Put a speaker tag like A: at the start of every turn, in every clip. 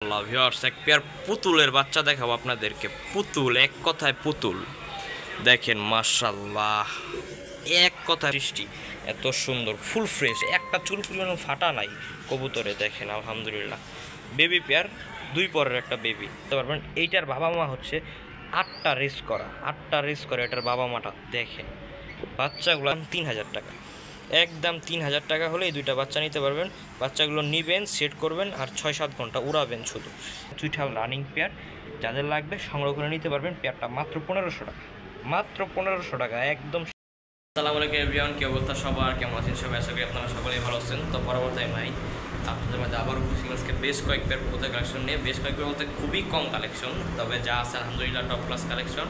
A: Viewers এক pair পুতুলের বাচ্চা দেখাবো আপনাদেরকে। পুতুল, এক কথায় পুতুল। দেখেন মাশাআল্লাহ, এক কথা সৃষ্টি, এত সুন্দর, ফুল ফ্রেশ, একটা চুল পরিমাণ ফাটা নাই কবুতরে। দেখেন আলহামদুলিল্লাহ, বেবি পেয়ার, দুই পরের একটা বেবি বুঝতে পারবেন। এইটার বাবা মা হচ্ছে 8টা রেস করা, 8টা রেস করে এটার বাবা মাটা। দেখেন বাচ্চাগুলো 3000 টাকা, একদম 3000 টাকা হলে এই দুইটা বাচ্চা নিতে পারবেন। বাচ্চাগুলো নেবেন, সেট করবেন আর 6-7 ঘন্টা উড়াবেন শুধু। চুইঠাল রানিং পেয়ার, যাদের লাগবে সংগ্রহ করে নিতে পারবেন। পেয়ারটা মাত্র 1500 টাকা, মাত্র 1500 টাকা একদম। আসসালামু আলাইকুম এভরিওয়ান, কি অবস্থা সবার, কেমন আছেন সবাই? আশা করি আপনারা সকলেই ভালো আছেন। তো পরবর্তী ভাই আপনাদের মধ্যে আবারও আজকে বেশ কয়েক পেয়ার কবুতর কালেকশন নিয়ে, বেশ কয়েক পেয়ার বলতে খুবই কম কালেকশন, তবে যা আছে আলহামদুলিল্লাহ টপ ক্লাস কালেকশন।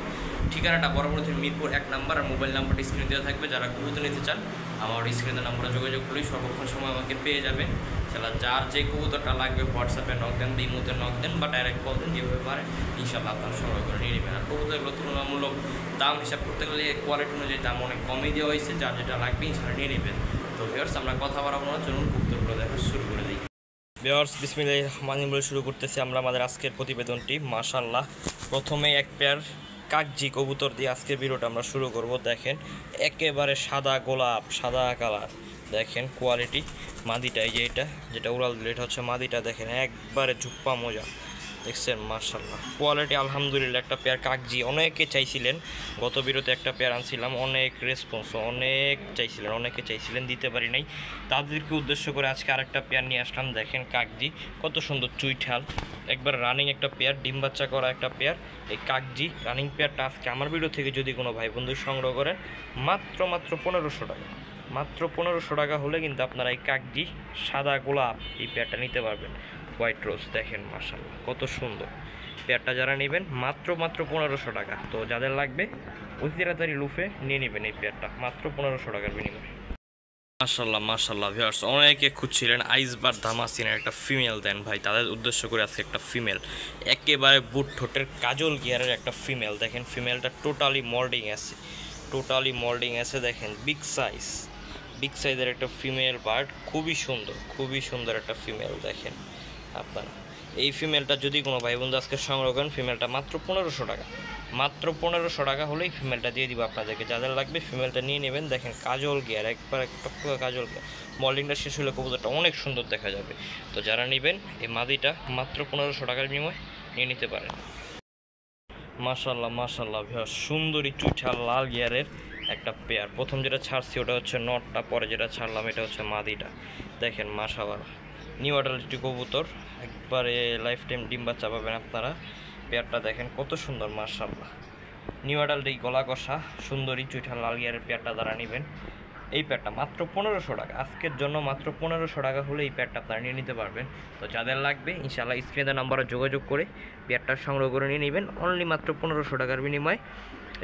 A: ঠিকানাটা পরবর্তী মিরপুর 1 নাম্বার, আর মোবাইল নাম্বারটি স্ক্রিনে দেওয়া থাকবে। যারা কবুতর নিতে চান আমার স্ক্রিনের নাম্বারে যোগাযোগ করলেই সর্বক্ষণ সময় আমাকে পেয়ে যাবেন। সেটা যার যে কবুতরটা লাগবে হোয়াটসঅ্যাপে নক দেন, ইমোতে নক দেন বা ডাইরেক্ট কল দেন, যেভাবে পারেন ইনশাআল্লাহ আপনারা সংগ্রহ করে নিয়ে নেবেন। আর কবুতরগুলো তুলনামূলক দাম হিসাব করতে গেলে কোয়ালিটি অনুযায়ী দাম অনেক কমই দেওয়া হয়েছে, যার যেটা লাগবে ইনশাআল্লাহ নিয়ে নেবেন। তো ভিউয়ার্স আমরা কথা বাড়াবো না, চলুন কবুতরগুলো দেখা শুরু করে দিই। ভিউয়ার্স বিসমিল্লাহির রহমানির রহিম বলে শুরু করতেছি আমরা আমাদের আজকের প্রতিবেদনটি। মাশাআল্লাহ, প্রথমেই এক পেয়ার কাকজি কবুতর দিয়ে আজকের ভিডিওটা আমরা শুরু করব। দেখেন একেবারে সাদা গোলাপ, সাদা কালার। দেখেন কোয়ালিটি, মাদিটা এই যে এটা যেটা উড়াল দিল, এটা হচ্ছে মাদিটা। দেখেন একবারে ঝুপ্পা মজা, দেখছেন মাশাআল্লাহ কোয়ালিটি আলহামদুলিল্লাহ। একটা পেয়ার কাকজি অনেকে চাইছিলেন, গত ভিডিওতে একটা পেয়ার আনছিলাম, অনেক রেসপন্স, অনেক চাইছিলেন, অনেকে চাইছিলেন, দিতে পারি নাই। তাদেরকে উদ্দেশ্য করে আজকে আরেকটা পেয়ার নিয়ে আসলাম। দেখেন কাকজি কত সুন্দর, চুইঠাল, একবার রানিং একটা পেয়ার, ডিম বাচ্চা করা একটা পেয়ার। এই কাকজি রানিং পেয়ারটা আজকে আমার ভিডিও থেকে যদি কোনো ভাই বন্ধু সংগ্রহ করেন মাত্র 1500 টাকা, মাত্র 1500 টাকা হলে কিন্তু আপনারা এই কাকজি সাদা গোলাপ এই পেয়ারটা নিতে পারবেন। হোয়াইট রোজ দেখেন মাশাআল্লাহ কত সুন্দর। পেয়ারটা যারা নেবেন মাত্র 1500 টাকা। তো যাদের লাগবে অতি তাড়াতাড়ি লুফে নিয়ে নেবেন এই পেয়ারটা মাত্র 1500 টাকার বিনিময়ে। মাশাআল্লাহ মাশাআল্লাহ ভিউয়ার্স, অনেকে খুঁজছিলেন আইসবার ধামাসিনের একটা ফিমেল দেন ভাই, তাদের উদ্দেশ্য করে আজকে একটা ফিমেল, একেবারে বুট ঠোঁটের কাজল গিয়ারের একটা ফিমেল। দেখেন ফিমেলটা টোটালি মোল্ডিং আছে, টোটালি মোল্ডিং আছে। দেখেন বিগ সাইজ, বিগ সাইজের একটা ফিমেল বার্ড, খুবই সুন্দর, খুবই সুন্দর একটা ফিমেল। দেখেন আপনারা এই ফিমেলটা যদি কোনো ভাই বন্ধু আজকে সংগ্রহ করেন, ফিমেলটা মাত্র 1500 টাকা, মাত্র 1500 টাকা হলেই ফিমেলটা দিয়ে দিব আপনাদেরকে। যাদের লাগবে ফিমেলটা নিয়ে নেবেন। দেখেন কাজল গিয়ার, একবার টকটকা কাজল গিয়ার, মল্ডিংটা শেষ হলে কবুতরটা অনেক সুন্দর দেখা যাবে। তো যারা নেবেন এই মাদিটা মাত্র 1500 টাকার বিনিময়ে নিয়ে নিতে পারেন। মাশাআল্লাহ মাশাআল্লাহ ভিউয়ার্স, সুন্দরী চুইঠাল লাল গিয়ারের একটা পেয়ার। প্রথম যেটা ছাড়ছি ওটা হচ্ছে নটটা, পরে যেটা ছাড়লাম এটা হচ্ছে মাদিটা। দেখেন মাশাআল্লাহ নিউ অ্যাডাল্ট কবুতর, একবারে লাইফ টাইম ডিম বাচ্চা পাবেন আপনারা। পেয়ারটা দেখেন কত সুন্দর মাশাআল্লাহ, নিউ অ্যাডাল্ট এই গলা কষা সুন্দরী চুইঠাল লাল গিয়ারের পেয়ারটা দ্বারা নেবেন। এই প্যাডটা মাত্র 1500 টাকা, আজকের জন্য মাত্র 1500 টাকা হলে এই প্যাডটা আপনারা নিয়ে নিতে পারবেন। তো যাদের লাগবে ইনশাআল্লাহ স্ক্রিনে নাম্বারে যোগাযোগ করে প্যাডটা সংগ্রহ করে নিয়ে নেবেন অনলি মাত্র 1500 টাকার বিনিময়ে।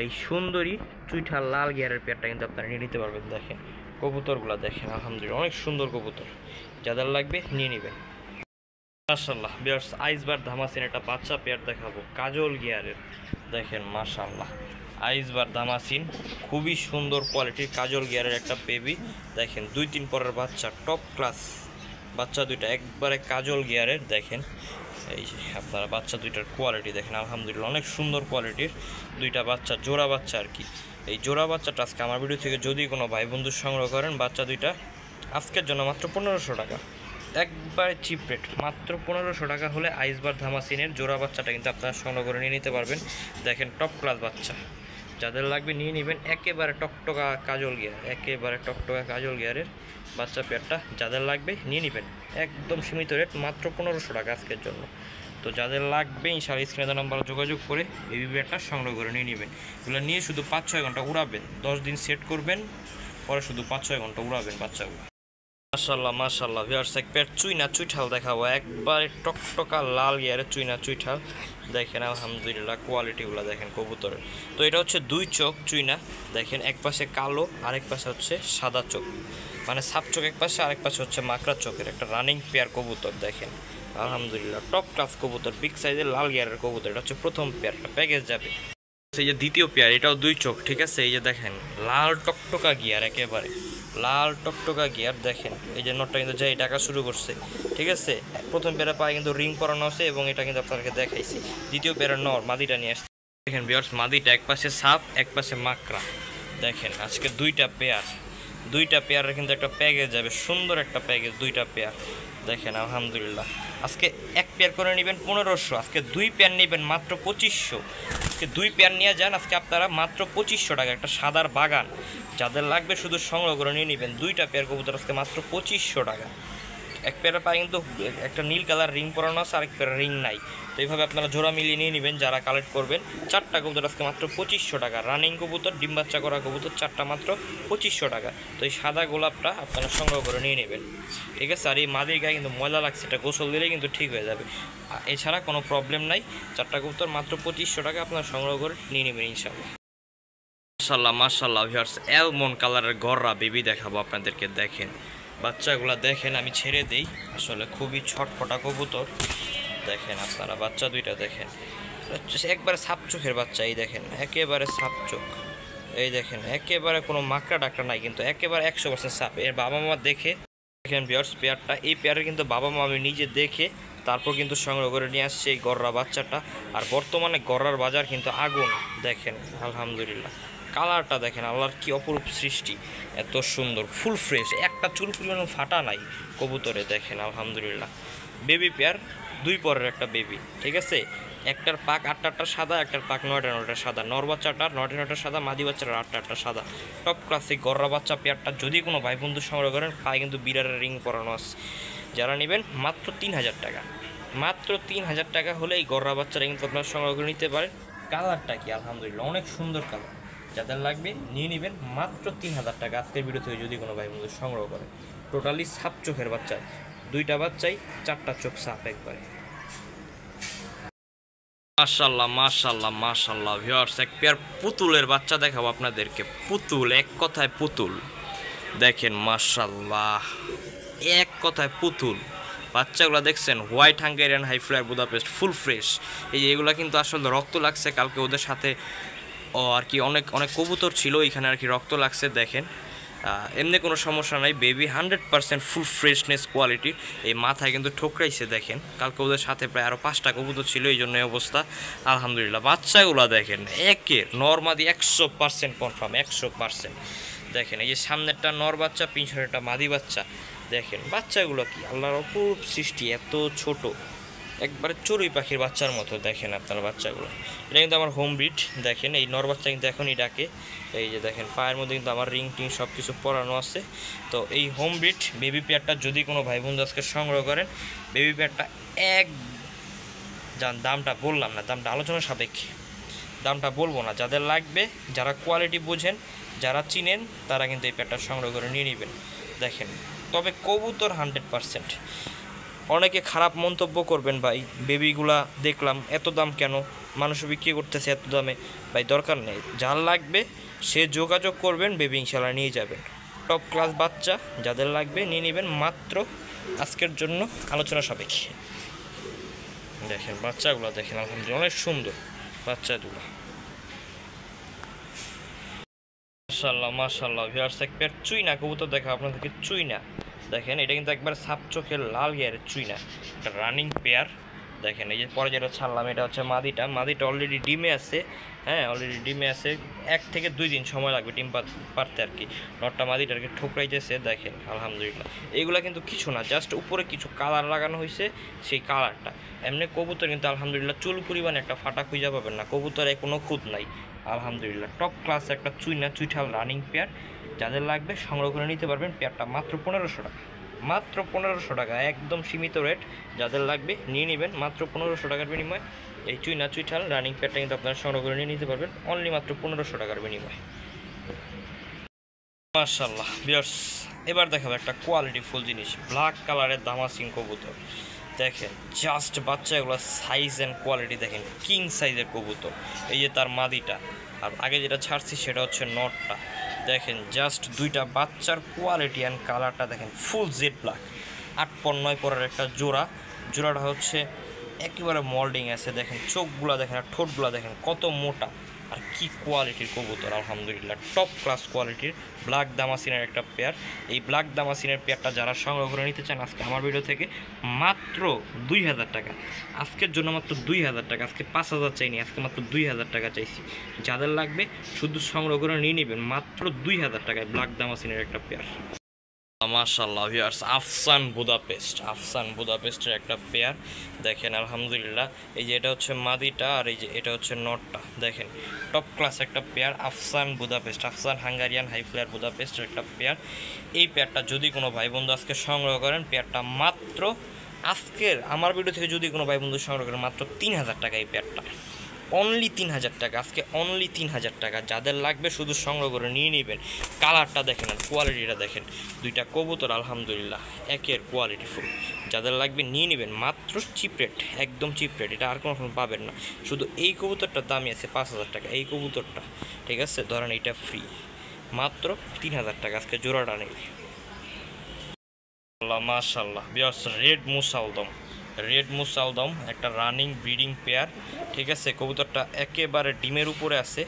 A: এই সুন্দরী চুইঠাল লাল গিয়ারের প্যাডটা কিন্তু আপনারা নিয়ে নিতে পারবেন। দেখেন কবুতরগুলো দেখেন আলহামদুলিল্লাহ অনেক সুন্দর কবুতর, যাদের লাগবে নিয়ে নেবেন। মাশাআল্লাহ ভিউয়ার্স, আইসবার ধামাসিন একটা বাচ্চা পেয়ার দেখাবো কাজল গিয়ারের। দেখেন মাশাআল্লাহ আইসবার ধামাসিন, খুবই সুন্দর কোয়ালিটির কাজল গিয়ারের একটা বেবি। দেখেন 2-3 পরের বাচ্চা, টপ ক্লাস বাচ্চা দুইটা, একবারে কাজল গিয়ারের। দেখেন এই যে আপনারা বাচ্চা দুইটার কোয়ালিটি দেখেন আলহামদুলিল্লাহ অনেক সুন্দর কোয়ালিটির দুইটা বাচ্চা, জোড়া বাচ্চা আর কি। এই জোড়া বাচ্চাটা আজকে আমার ভিডিও থেকে যদি কোনো ভাই বন্ধু সংগ্রহ করেন, বাচ্চা দুইটা আজকের জন্য মাত্র 1500 টাকা, একবারে চিপ রেট, মাত্র 1500 টাকা হলে আইসবার ধামাসিনের জোড়া বাচ্চাটা কিন্তু আপনারা সংগ্রহ করে নিয়ে নিতে পারবেন। দেখেন টপ ক্লাস বাচ্চা, যাদের লাগবে নিয়ে নেবেন। একেবারে টকটকা কাজল গিয়ার, একেবারে টকটকা কাজল গিয়ারের বাচ্চা পেয়ারটা যাদের লাগবে নিয়ে নেবেন, একদম সীমিত রেট মাত্র 1500 টাকা আজকের জন্য। তো যাদের লাগবে ইনশাআল্লাহ স্ক্রিনে নাম্বার যোগাযোগ করে এই পেয়ারটা সংগ্রহ করে নিয়ে নেবেন। এগুলো নিয়ে শুধু 5-6 ঘন্টা উড়াবেন, 10 দিন সেট করবেন, পরে শুধু 5-6 ঘন্টা উড়াবেন বাচ্চাগুলো। মাশাআল্লাহ মাশাআল্লাহ ভিউয়ার্স, এক পেয়ার চুইনা চুইঠাল দেখাবো, একবারে টকটকা লাল গিয়ারের চুইনা চুইঠাল। দেখেন আলহামদুলিল্লাহ কোয়ালিটিগুলো দেখেন কবুতরের। তো এটা হচ্ছে 2 চোখ চুইনা, দেখেন এক পাশে কালো আরেক পাশে হচ্ছে সাদা চোখ, মানে সাপ চোখ এক পাশে, আরেক পাশে হচ্ছে মাকড়া চোখের একটা রানিং পেয়ার কবুতর। দেখেন আলহামদুলিল্লাহ টপ ক্লাস কবুতর, বিগ সাইজের লাল গিয়ারের কবুতর। এটা হচ্ছে প্রথম পেয়ারটা, প্যাকেজ যাবে। এই যে দ্বিতীয় পেয়ার, এটাও 2 চোখ, ঠিক আছে। এই যে দেখেন লাল টকটকা গিয়ার, একেবারে লাল টকটকা গিয়ার দেখেন, এই যে নটটা কিন্তু যাই ডাকা শুরু করছে, ঠিক আছে। প্রথম পেয়ারে পায়ে কিন্তু রিং পরানো আছে এবং এটা কিন্তু আপনাদেরকে দেখাইছি। দ্বিতীয় পেয়ারের নর মাদিটা নিয়ে আসছে দেখেন ভিউয়ার্স, মাদিটা এক পাশে সাপ এক পাশে মাকড়া দেখেন। আজকে দুইটা পেয়ারের কিন্তু একটা প্যাকেজ যাবে, সুন্দর একটা প্যাকেজ, দুইটা পেয়ার দেখেন আলহামদুলিল্লাহ। আজকে এক পেয়ার করে নেবেন 1500, আজকে দুই পেয়ার নেবেন মাত্র 2500। আজকে দুই পেয়ার নিয়ে যান আজকে আপনারা মাত্র 2500 টাকা। একটা সাদার বাগান যাদের লাগবে শুধু সংগ্রহ করে নিয়ে নেবেন, দুইটা পেয়ার কবুতর আজকে মাত্র 2500 টাকা। এক পেয়ারের পায়ে কিন্তু একটা নীল কালার রিং পরানো আছে, আরেক পেয়ার রিং নাই। তো এইভাবে আপনারা জোড়া মিলিয়ে নিয়ে নেবেন যারা কালেক্ট করবেন। চারটা কবুতর আজকে মাত্র 2500 টাকা। রানিং কবুতর, ডিম বাচ্চা করা কবুতর চারটা মাত্র 2500 টাকা। তো এই সাদা গোলাপটা আপনারা সংগ্রহ করে নিয়ে নেবেন, ঠিক আছে। আর এই মাদির গায়ে কিন্তু ময়লা লাগছে, এটা গোসল দিলেই কিন্তু ঠিক হয়ে যাবে, এছাড়া কোনো প্রবলেম নাই। চারটা কবুতর মাত্র 2500 টাকা আপনারা সংগ্রহ করে নিয়ে নেবেন ইনশাআল্লাহ। মাশাআল্লাহ ভিউয়ার্স, অ্যালমন্ড কালারের গররা বেবি দেখাবো আপনাদেরকে। দেখেন বাচ্চাগুলা দেখেন, আমি ছেড়ে দেই, আসলে খুবই ছটফটা কবুতর। দেখেন আপনারা বাচ্চা দুইটা দেখেন, একবারে সাপ চোখের বাচ্চা, এই দেখেন একেবারে সাপ চোখ, এই দেখেন একেবারে কোনো মাকড়া ডাকড়া নাই, কিন্তু একেবারে 100% সাপ। এর বাবা মা দেখে দেখেন ভিউয়ার্স পেয়ারটা, এই পেয়ারের কিন্তু বাবা মা আমি নিজে দেখে তারপর কিন্তু সংগ্রহ করে নিয়ে আসছে এই গররা বাচ্চাটা। আর বর্তমানে গররার বাজার কিন্তু আগুন দেখেন আলহামদুলিল্লাহ। কালারটা দেখেন, আল্লাহর কি অপরূপ সৃষ্টি, এত সুন্দর ফুল ফ্রেশ, একটা চুল পরিমাণ ফাটা নাই কবুতরে দেখেন আলহামদুলিল্লাহ। বেবি পেয়ার, দুই পরের একটা বেবি, ঠিক আছে। একটার পাক 8টা সাদা, একটার পাক 9টা সাদা। নর বাচ্চাটার 9টা সাদা, মাদি বাচ্চাটার 8টা সাদা। টপ ক্লাসিক গররা বাচ্চা পেয়ারটা যদি কোনো ভাই বন্ধু সংগ্রহ করেন, পায়ে কিন্তু বিড়ারের রিং পরানো আছে। যারা নেবেন মাত্র 3000 টাকা, মাত্র 3000 টাকা হলে এই গররা বাচ্চারা কিন্তু আপনারা সংগ্রহ করে নিতে পারেন। কালারটা কি আলহামদুলিল্লাহ অনেক সুন্দর কালার, যাদের লাগবে নিয়ে নেবেন মাত্র 3000 টাকা। আজকের ভিডিও থেকে যদি কোনো ভাই বন্ধু সংগ্রহ করে, টোটালি সাপ চোখের বাচ্চা, দুইটা বাচ্চাই চারটা চোখ সাপ একবারে। মাশাআল্লাহ ভিউয়ার্স, এক পেয়ার পুতুলের বাচ্চা দেখাবো আপনাদেরকে। পুতুল, এক কথায় পুতুল দেখেন মাশাআল্লাহ, এক কথায় পুতুল। বাচ্চাগুলো দেখছেন, white Hungarian high flyer Budapest full fresh. এই যে এগুলো কিন্তু আসলে রক্ত লাগছে কালকে ওদের সাথে, ও আর কি অনেক কবুতর ছিল এখানে আর কি, রক্ত লাগছে দেখেন। এমনি কোনো সমস্যা নাই, বেবি 100% ফুল ফ্রেশনেস কোয়ালিটি। এই মাথায় কিন্তু ঠোকরাইছে দেখেন, কালকে ওদের সাথে প্রায় আরও 5টা কবুতর ছিল, এই জন্য অবস্থা আলহামদুলিল্লাহ। বাচ্চাগুলো দেখেন একের নরমাদি 100% কনফার্ম, 100% দেখেন। এই যে সামনেরটা নর বাচ্চা, পিছনেরটা মাদি বাচ্চা দেখেন। বাচ্চাগুলো কি আল্লাহর অপরূপ সৃষ্টি, এত ছোট, একবারে চড়ুই পাখির বাচ্চার মতো দেখেন আপনার বাচ্চাগুলো। এটা কিন্তু আমার হোম ব্রিড দেখেন, এই নর বাচ্চা কিন্তু এখনই ডাকে। এই যে দেখেন পায়ের মধ্যে কিন্তু আমার রিং টিং সব কিছু পরানো আছে। তো এই হোম ব্রিড বেবি পেয়ারটা যদি কোনো ভাই বন্ধু আজকে সংগ্রহ করেন, বেবি পেয়ারটা দামটা বললাম না, দামটা আলোচনা সাপেক্ষে, দামটা বলবো না। যাদের লাগবে, যারা কোয়ালিটি বোঝেন, যারা চিনেন, তারা কিন্তু এই পেয়ারটা সংগ্রহ করে নিয়ে নেবেন দেখেন। তবে কবুতর 100%। অনেকে খারাপ মন্তব্য করবেন, ভাই বেবিগুলা দেখলাম এত দাম কেন, মানুষ বিক্রি করতেছে এত দামে। ভাই দরকার নেই, যার লাগবে সে যোগাযোগ করবেন, বেবি ইনশাল্লাহ নিয়ে যাবেন। টপ ক্লাস বাচ্চা যাদের লাগবে নিয়ে নেবেন মাত্র আজকের জন্য আলোচনা সাপেক্ষে। দেখেন বাচ্চাগুলো দেখেন আলহামদুলিল্লাহ অনেক সুন্দর বাচ্চাগুলো। মাশাআল্লাহ ভিউয়ার্স, এক পেয়ার চুইনা কবুতর দেখা আপনাদেরকে। চুইনা দেখেন, এটা কিন্তু একবার সাপ চোখের লাল গিয়ারের চুইনা, একটা রানিং পেয়ার দেখেন। এই যে পরে যেটা ছাড়লাম এটা হচ্ছে মাদিটা অলরেডি ডিমে আছে, হ্যাঁ অলরেডি ডিমে আছে। 1 থেকে 2 দিন সময় লাগবে ডিম পারতে আর কি। নটটা মাদিটাকে ঠোকরাইতেছে দেখেন আলহামদুলিল্লাহ। এইগুলা কিন্তু কিছু না, জাস্ট উপরে কিছু কালার লাগানো হয়েছে, সেই কালারটা। এমনি কবুতর কিন্তু আলহামদুলিল্লাহ চুল পরিমাণে একটা ফাটা খুঁজে পাবেন না, কবুতরে কোনো খুঁত নাই আলহামদুলিল্লাহ। টপ ক্লাস একটা চুইঠাল রানিং পেয়ার, যাদের লাগবে সংগ্রহ করে নিতে পারবেন। পেয়ারটা মাত্র 1500 টাকা, মাত্র 1500 টাকা, একদম সীমিত রেট। যাদের লাগবে নিয়ে নেবেন মাত্র 1500 টাকার বিনিময়ে। এই চুইঠাল রানিং পেয়ারটা কিন্তু আপনারা সংগ্রহ করে নিয়ে নিতে পারবেন অনলি মাত্র 1500 টাকার বিনিময়ে। মাশাআল্লাহ ভিউয়ার্স, এবার দেখাবো একটা কোয়ালিটি ফুল জিনিস, ব্ল্যাক কালারের দামাসিং কবুতর দেখেন। জাস্ট বাচ্চাগুলো সাইজ অ্যান্ড কোয়ালিটি দেখেন, কিং সাইজের কবুতর। এই যে তার মাদিটা, আর আগে যেটা ছাড়ছি সেটা হচ্ছে নটটা দেখেন। জাস্ট দুইটা বাচ্চার কোয়ালিটি অ্যান্ড কালারটা দেখেন, ফুল জেড ব্ল্যাক। 8-9 পরের একটা জোড়াটা হচ্ছে একেবারে মল্ডিং আছে দেখেন। চোখগুলো দেখেন আর ঠোঁটগুলো দেখেন কত মোটা, আর কি কোয়ালিটির কবুতর, আলহামদুলিল্লাহ টপ ক্লাস কোয়ালিটির ব্ল্যাক দামাসিনের একটা পেয়ার। এই ব্ল্যাক দামাসিনের পেয়ারটা যারা সংগ্রহ করে নিতে চান আজকে আমার ভিডিও থেকে মাত্র 2000 টাকা, আজকের জন্য মাত্র 2000 টাকা, আজকে 5000 চাইনি, আজকে মাত্র 2000 টাকা চাইছি। যাদের লাগবে শুধু সংগ্রহ করে নিয়ে নেবেন মাত্র 2000 টাকায় ব্ল্যাক দামাসিনের একটা পেয়ার। মাশাআল্লাহ ভিউয়ার্স, আফসান বুদাপেস্টের একটা পেয়ার দেখেন, আলহামদুলিল্লাহ। এই যে এটা হচ্ছে মাদিটা আর এই যে এটা হচ্ছে নটটা, দেখেন টপ ক্লাস একটা পেয়ার আফসান হাঙ্গারিয়ান হাই ফ্লায়ার বুদাপেস্টের একটা পেয়ার। এই পেয়ারটা যদি কোনো ভাই বন্ধু আজকে সংগ্রহ করেন, পেয়ারটা মাত্র আজকের আমার ভিডিও থেকে যদি কোনো ভাই বন্ধু সংগ্রহ করেন মাত্র 3000 টাকা, এই পেয়ারটা অনলি 3000 টাকা, আজকে অনলি 3000 টাকা। যাদের লাগবে শুধু সংগ্রহ করে নিয়ে নেবেন। কালারটা দেখেন আর কোয়ালিটিটা দেখেন, দুইটা কবুতর আলহামদুলিল্লাহ একের কোয়ালিটি ফুল। যাদের লাগবে নিয়ে নেবেন মাত্র চিপ রেট, একদম চিপ রেট, এটা আর কোনো পাবেন না। শুধু এই কবুতরটার দামই আছে 5000 টাকা, এই কবুতরটা ঠিক আছে, ধরেন এটা ফ্রি, মাত্র 3000 টাকা আজকে জোড়াটা নেই। মাশাআল্লাহ ভিউয়ার্স, রেড মুসালদম একটা রানিং ব্রিডিং পেয়ার, ঠিক আছে। কবুতরটা একেবারে ডিমের উপরে আছে,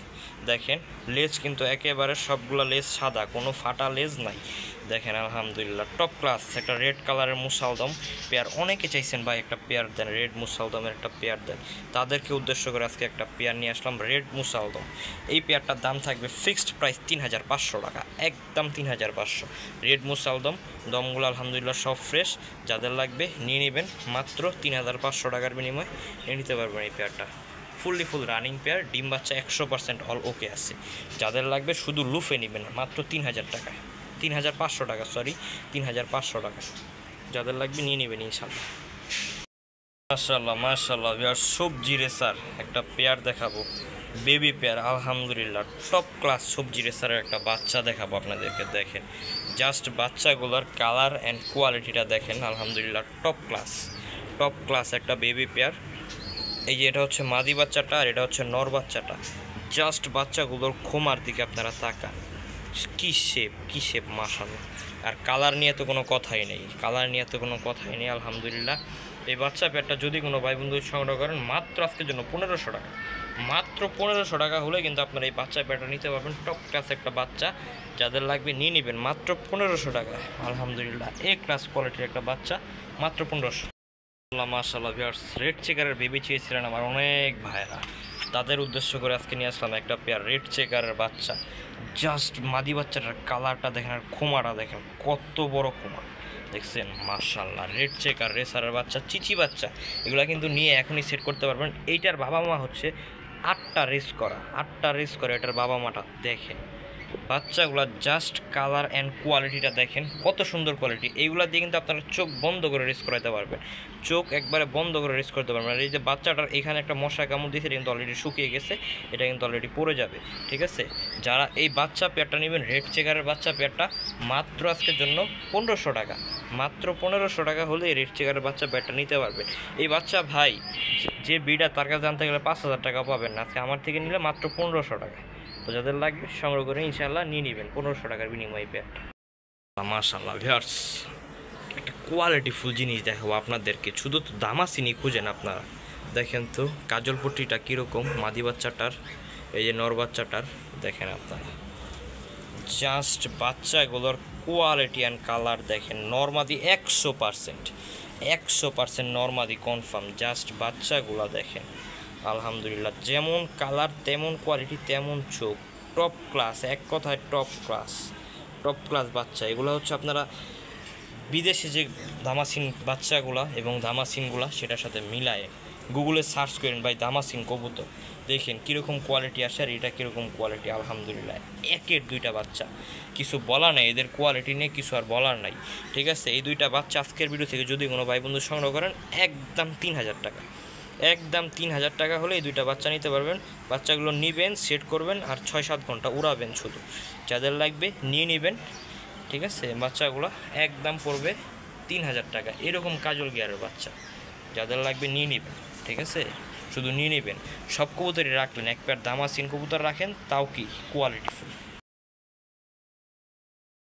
A: দেখেন লেজ কিন্তু একেবারে সবগুলো লেজ সাদা, কোনো ফাটা লেজ নাই, দেখেন আলহামদুলিল্লাহ টপ ক্লাস একটা রেড কালারের মুসালদম পেয়ার। অনেকে চাইছেন ভাই একটা পেয়ার দেন, রেড মুসালদমের একটা পেয়ার দেন, তাদেরকে উদ্দেশ্য করে আজকে একটা পেয়ার নিয়ে আসলাম রেড মুসালদম। এই পেয়ারটার দাম থাকবে ফিক্সড প্রাইস 3500 টাকা, একদম 3500। রেড মুসালদম, দমগুলো আলহামদুলিল্লাহ সব ফ্রেশ। যাদের লাগবে নিয়ে নেবেন মাত্র 3500 টাকার বিনিময়ে নিয়ে নিতে পারবেন এই পেয়ারটা। ফুল রানিং পেয়ার, ডিম বাচ্চা 100% অল ওকে আছে। যাদের লাগবে শুধু লুফে নেবেন মাত্র 3000 টাকা, 3500 টাকা, সরি 3500 টাকা। যাদের লাগবে নিয়ে নেবেন ইনশাল্লাহ। মাশাআল্লাহ ভিউয়ার্স, সবজি রেসার একটা পেয়ার দেখাবো, বেবি পেয়ার, আলহামদুলিল্লাহ টপ ক্লাস সবজি রেসারের একটা বাচ্চা দেখাবো আপনাদেরকে। দেখেন জাস্ট বাচ্চাগুলোর কালার অ্যান্ড কোয়ালিটিটা দেখেন, আলহামদুলিল্লাহ টপ ক্লাস একটা বেবি পেয়ার। এই যে এটা হচ্ছে মাদি বাচ্চাটা আর এটা হচ্ছে নর বাচ্চাটা। জাস্ট বাচ্চাগুলোর খোমার দিকে আপনারা তাকান, কি শেপ মাশাআল্লাহ। আর কালার নিয়ে তো কোনো কথাই নেই, আলহামদুলিল্লাহ। এই বাচ্চা পেয়ারটা যদি কোনো ভাই বন্ধু সংগ্রহ করেন মাত্র আজকের জন্য 1500 টাকা, মাত্র 1500 টাকা হলে কিন্তু আপনারা এই বাচ্চা পেয়ারটা নিতে পারবেন। টপ ক্লাস একটা বাচ্চা, যাদের লাগবে নিয়ে নেবেন মাত্র 1500 টাকা, আলহামদুলিল্লাহ এ ক্লাস কোয়ালিটির একটা বাচ্চা, মাত্র 1500। মাশাআল্লাহ ভিউয়ার্স, রেড চেকারের বেবি চেয়েছিলেন আমার অনেক ভাইরা, তাদের উদ্দেশ্য করে আজকে নিয়ে আসলাম একটা পেয়ার রেড চেকারের বাচ্চা। জাস্ট মাদি বাচ্চাটার কালারটা দেখেন আর খোমাটা দেখেন, কত বড় খোমা দেখছেন, মাশাআল্লাহ। রেড চেকার রেসারের বাচ্চা, চিচি বাচ্চা, এগুলো কিন্তু নিয়ে এখনই সেট করতে পারবেন। এইটার বাবা মা হচ্ছে 8টা রেস করা, এটার বাবা মাটা দেখেন। বাচ্চাগুলো জাস্ট কালার অ্যান্ড কোয়ালিটিটা দেখেন, কত সুন্দর কোয়ালিটি। এইগুলো দিয়ে কিন্তু আপনারা চোখ বন্ধ করে রেস করাতে পারবেন, চোখ একবারে বন্ধ করে রেস করতে পারবেন। আর এই যে বাচ্চাটার এখানে একটা মশা কামড় দিয়েছে, এটা কিন্তু অলরেডি শুকিয়ে গেছে, এটা কিন্তু অলরেডি পড়ে যাবে, ঠিক আছে। যারা এই বাচ্চা পেয়ারটা নেবেন, রেড চেকারের বাচ্চা পেয়ারটা, মাত্র আজকের জন্য 1500 টাকা, মাত্র 1500 টাকা হলে এই রেড চেকারের বাচ্চা পেয়ারটা নিতে পারবে। এই বাচ্চা ভাই যে বিডা তার কাছে জানতে গেলে 5000 টাকা পাবেন না, আজকে আমার থেকে নিলে মাত্র 1500 টাকা। তো যাদের লাগবে সংগ্রহ করে ইনশাআল্লাহ নিয়ে নেবেন 1500 টাকার বিনিময়ে পেয়ারটা। মাশাআল্লাহ ভিউয়ার্স, একটা কোয়ালিটিফুল জিনিস দেখাবো আপনাদেরকে। শুধু তো দামাসিনি খুঁজেন আপনারা, দেখেন তো কাজল পট্টিটা কীরকম মাদি বাচ্চাটার, এই যে নর বাচ্চাটার দেখেন আপনারা। জাস্ট বাচ্চাগুলোর কোয়ালিটি অ্যান্ড কালার দেখেন, নরমাদি 100% নরমাদি কনফার্ম। জাস্ট বাচ্চাগুলো দেখেন আলহামদুলিল্লাহ, যেমন কালার তেমন কোয়ালিটি তেমন চোখ, টপ ক্লাস, এক কথায় টপ ক্লাস বাচ্চা। এগুলো হচ্ছে আপনারা বিদেশে যে দামাসিন বাচ্চাগুলা এবং দামাসিনগুলা সেটার সাথে মিলায়ে গুগলে সার্চ করেন ভাই দামাসিন কবুতর, দেখেন কীরকম কোয়ালিটি আসে আর এটা কীরকম কোয়ালিটি। আলহামদুলিল্লাহ একের দুইটা বাচ্চা, কিছু বলা নাই এদের কোয়ালিটি নিয়ে, কিছু আর বলার নাই, ঠিক আছে। এই দুইটা বাচ্চা আজকের ভিডিও থেকে যদি কোনো ভাই বন্ধু সংগ্রহ করেন একদম 3000 টাকা, একদম 3000 টাকা হলে এই দুইটা বাচ্চা নিতে পারবেন। বাচ্চাগুলো নেবেন, সেট করবেন আর 6-7 ঘন্টা উড়াবেন শুধু। যাদের লাগবে নিয়ে নেবেন, ঠিক আছে। বাচ্চাগুলো একদম পড়বে 3000 টাকা, এরকম কাজল গিয়ারের বাচ্চা। যাদের লাগবে নিয়ে নেবেন, ঠিক আছে, শুধু নিয়ে নেবেন। সব কবুতরই রাখবেন, এক পেয়ার দামাসিন কবুতর রাখেন, তাও কি কোয়ালিটিফুল।